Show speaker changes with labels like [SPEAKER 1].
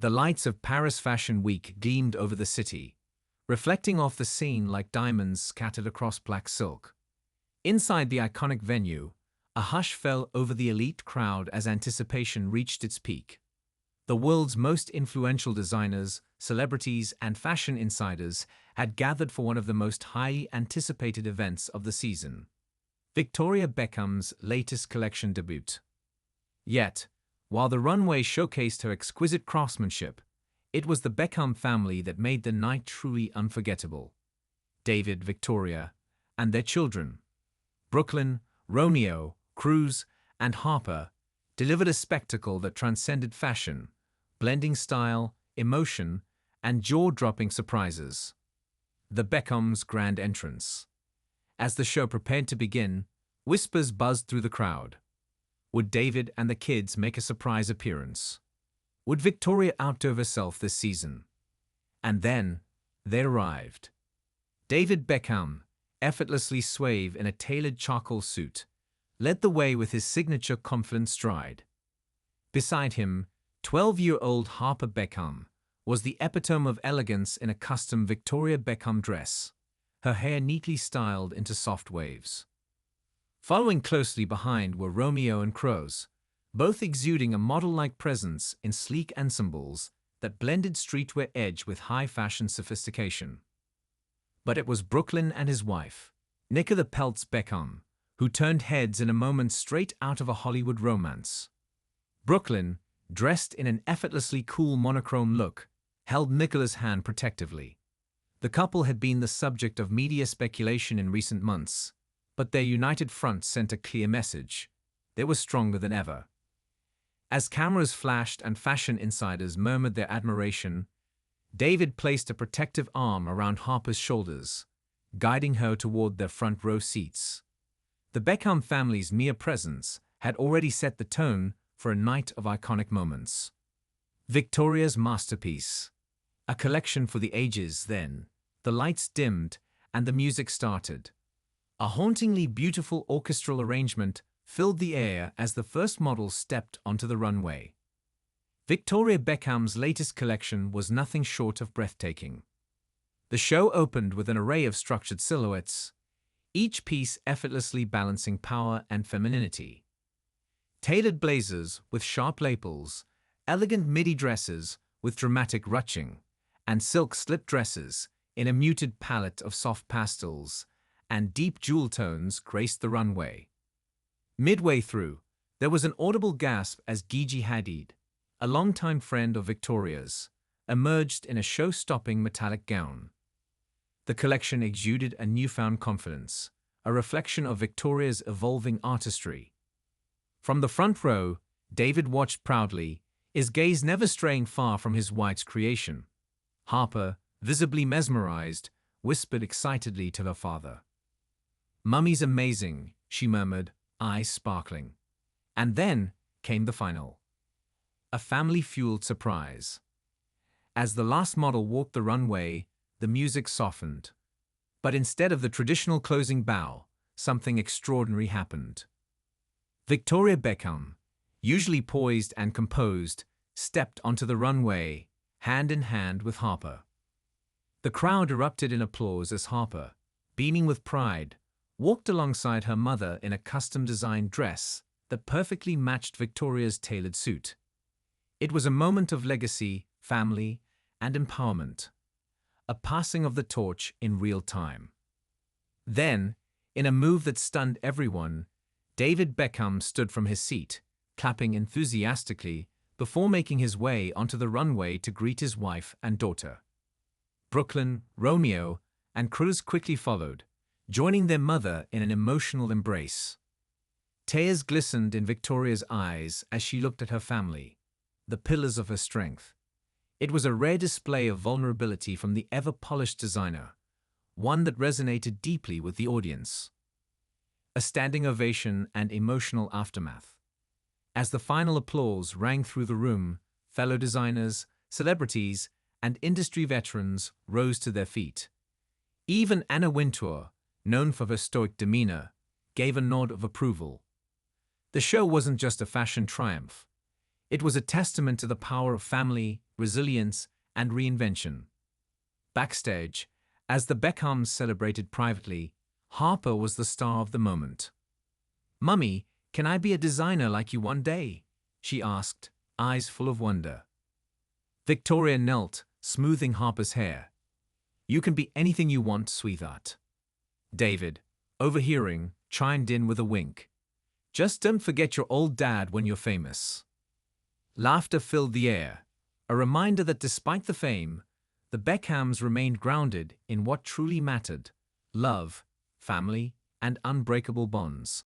[SPEAKER 1] The lights of Paris Fashion Week gleamed over the city, reflecting off the scene like diamonds scattered across black silk. Inside the iconic venue, a hush fell over the elite crowd as anticipation reached its peak. The world's most influential designers, celebrities, and fashion insiders had gathered for one of the most highly anticipated events of the season: Victoria Beckham's latest collection debut. Yet, while the runway showcased her exquisite craftsmanship, it was the Beckham family that made the night truly unforgettable. David, Victoria, and their children, Brooklyn, Romeo, Cruz, and Harper, delivered a spectacle that transcended fashion, blending style, emotion, and jaw-dropping surprises. The Beckhams' grand entrance. As the show prepared to begin, whispers buzzed through the crowd. Would David and the kids make a surprise appearance? Would Victoria outdo herself this season? And then, they arrived. David Beckham, effortlessly suave in a tailored charcoal suit, led the way with his signature confident stride. Beside him, 12-year-old Harper Beckham was the epitome of elegance in a custom Victoria Beckham dress, her hair neatly styled into soft waves. Following closely behind were Romeo and Cruz, both exuding a model-like presence in sleek ensembles that blended streetwear edge with high-fashion sophistication. But it was Brooklyn and his wife, Nika the Peltz Beckham, who turned heads in a moment straight out of a Hollywood romance. Brooklyn, dressed in an effortlessly cool monochrome look, held Nikola's hand protectively. The couple had been the subject of media speculation in recent months, but their united front sent a clear message: they were stronger than ever. As cameras flashed and fashion insiders murmured their admiration, David placed a protective arm around Harper's shoulders, guiding her toward their front row seats. The Beckham family's mere presence had already set the tone for a night of iconic moments. Victoria's masterpiece. A collection for the ages then. The lights dimmed and the music started. A hauntingly beautiful orchestral arrangement filled the air as the first model stepped onto the runway. Victoria Beckham's latest collection was nothing short of breathtaking. The show opened with an array of structured silhouettes, each piece effortlessly balancing power and femininity. Tailored blazers with sharp lapels, elegant midi dresses with dramatic ruching, and silk slip dresses in a muted palette of soft pastels and deep jewel tones graced the runway. Midway through, there was an audible gasp as Gigi Hadid, a longtime friend of Victoria's, emerged in a show-stopping metallic gown. The collection exuded a newfound confidence, a reflection of Victoria's evolving artistry. From the front row, David watched proudly, his gaze never straying far from his wife's creation. Harper, visibly mesmerized, whispered excitedly to her father. "Mummy's amazing," she murmured, eyes sparkling. And then came the final. A family-fueled surprise. As the last model walked the runway, the music softened. But instead of the traditional closing bow, something extraordinary happened. Victoria Beckham, usually poised and composed, stepped onto the runway, hand in hand with Harper. The crowd erupted in applause as Harper, beaming with pride, walked alongside her mother in a custom-designed dress that perfectly matched Victoria's tailored suit. It was a moment of legacy, family, and empowerment. A passing of the torch in real time. Then, in a move that stunned everyone, David Beckham stood from his seat, clapping enthusiastically before making his way onto the runway to greet his wife and daughter. Brooklyn, Romeo, and Cruz quickly followed, joining their mother in an emotional embrace. Tears glistened in Victoria's eyes as she looked at her family, the pillars of her strength. It was a rare display of vulnerability from the ever-polished designer, one that resonated deeply with the audience. A standing ovation and emotional aftermath. As the final applause rang through the room, fellow designers, celebrities, and industry veterans rose to their feet. Even Anna Wintour, known for her stoic demeanor, gave a nod of approval. The show wasn't just a fashion triumph. It was a testament to the power of family, resilience, and reinvention. Backstage, as the Beckhams celebrated privately, Harper was the star of the moment. "Mummy, can I be a designer like you one day?" she asked, eyes full of wonder. Victoria knelt, smoothing Harper's hair. "You can be anything you want, sweetheart." David, overhearing, chimed in with a wink. "Just don't forget your old dad when you're famous." Laughter filled the air, a reminder that despite the fame, the Beckhams remained grounded in what truly mattered: love, family, and unbreakable bonds.